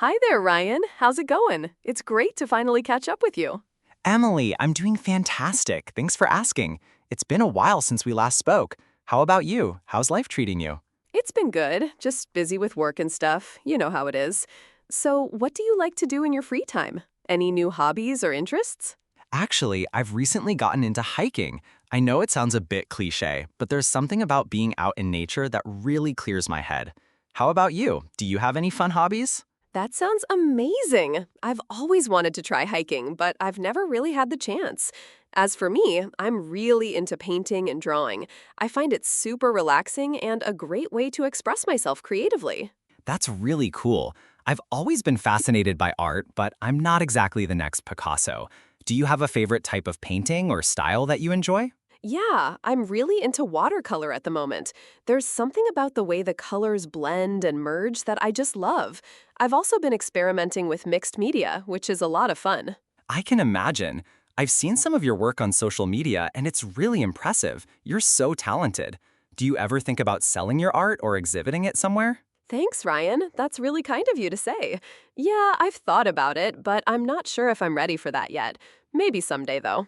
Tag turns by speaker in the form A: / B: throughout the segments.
A: Hi there, Ryan. How's it going? It's great to finally catch up with you.
B: Emily, I'm doing fantastic. Thanks for asking. It's been a while since we last spoke. How about you? How's life treating you?
A: It's been good, just busy with work and stuff. You know how it is. So, what do you like to do in your free time? Any new hobbies or interests?
B: Actually, I've recently gotten into hiking. I know it sounds a bit cliche, but there's something about being out in nature that really clears my head. How about you? Do you have any fun hobbies?
A: That sounds amazing. I've always wanted to try hiking, but I've never really had the chance. As for me, I'm really into painting and drawing. I find it super relaxing and a great way to express myself creatively.
B: That's really cool. I've always been fascinated by art, but I'm not exactly the next Picasso. Do you have a favorite type of painting or style that you enjoy?
A: Yeah, I'm really into watercolor at the moment. There's something about the way the colors blend and merge that I just love. I've also been experimenting with mixed media, which is a lot of fun.
B: I can imagine. I've seen some of your work on social media, and it's really impressive. You're so talented. Do you ever think about selling your art or exhibiting it somewhere?
A: Thanks, Ryan. That's really kind of you to say. Yeah, I've thought about it, but I'm not sure if I'm ready for that yet. Maybe someday, though.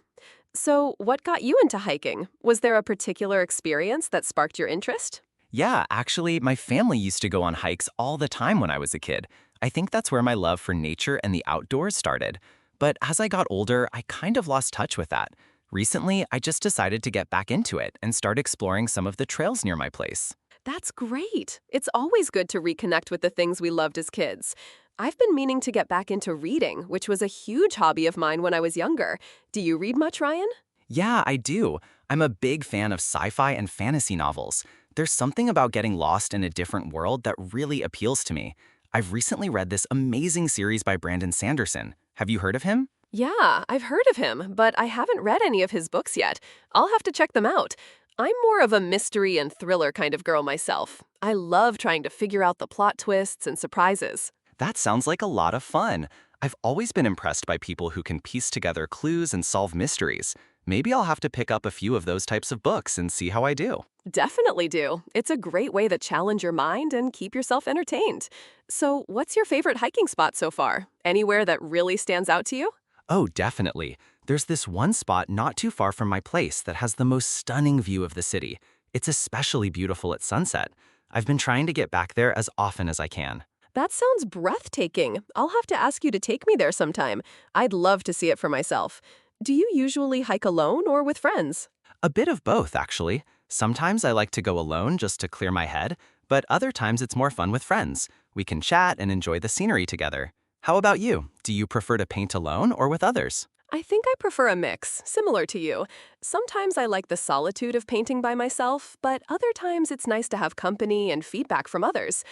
A: So, what got you into hiking? Was there a particular experience that sparked your interest?
B: Yeah, actually, my family used to go on hikes all the time when I was a kid. I think that's where my love for nature and the outdoors started. But as I got older, I kind of lost touch with that. Recently, I just decided to get back into it and start exploring some of the trails near my place.
A: That's great. It's always good to reconnect with the things we loved as kids. I've been meaning to get back into reading, which was a huge hobby of mine when I was younger. Do you read much, Ryan?
B: Yeah, I do. I'm a big fan of sci-fi and fantasy novels. There's something about getting lost in a different world that really appeals to me. I've recently read this amazing series by Brandon Sanderson. Have you heard of him?
A: Yeah, I've heard of him, but I haven't read any of his books yet. I'll have to check them out. I'm more of a mystery and thriller kind of girl myself. I love trying to figure out the plot twists and surprises.
B: That sounds like a lot of fun. I've always been impressed by people who can piece together clues and solve mysteries. Maybe I'll have to pick up a few of those types of books and see how I do.
A: Definitely do. It's a great way to challenge your mind and keep yourself entertained. So, what's your favorite hiking spot so far? Anywhere that really stands out to you?
B: Oh, definitely. There's this one spot not too far from my place that has the most stunning view of the city. It's especially beautiful at sunset. I've been trying to get back there as often as I can.
A: That sounds breathtaking. I'll have to ask you to take me there sometime. I'd love to see it for myself. Do you usually hike alone or with friends?
B: A bit of both, actually. Sometimes I like to go alone just to clear my head, but other times it's more fun with friends. We can chat and enjoy the scenery together. How about you? Do you prefer to paint alone or with others?
A: I think I prefer a mix, similar to you. Sometimes I like the solitude of painting by myself, but other times it's nice to have company and feedback from others.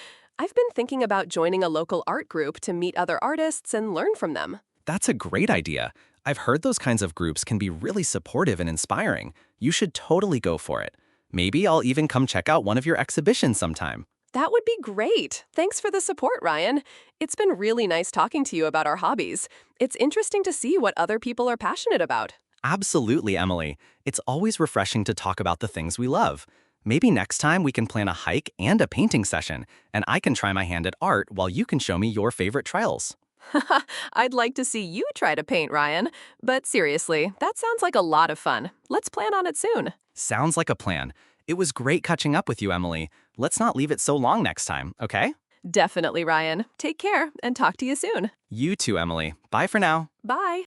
A: I've been thinking about joining a local art group to meet other artists and learn from them.
B: That's a great idea. I've heard those kinds of groups can be really supportive and inspiring. You should totally go for it. Maybe I'll even come check out one of your exhibitions sometime.
A: That would be great. Thanks for the support, Ryan. It's been really nice talking to you about our hobbies. It's interesting to see what other people are passionate about.
B: Absolutely, Emily. It's always refreshing to talk about the things we love. Maybe next time we can plan a hike and a painting session, and I can try my hand at art while you can show me your favorite trails.
A: I'd like to see you try to paint, Ryan. But seriously, that sounds like a lot of fun. Let's plan on it soon.
B: Sounds like a plan. It was great catching up with you, Emily. Let's not leave it so long next time, okay?
A: Definitely, Ryan. Take care and talk to you soon.
B: You too, Emily. Bye for now.
A: Bye.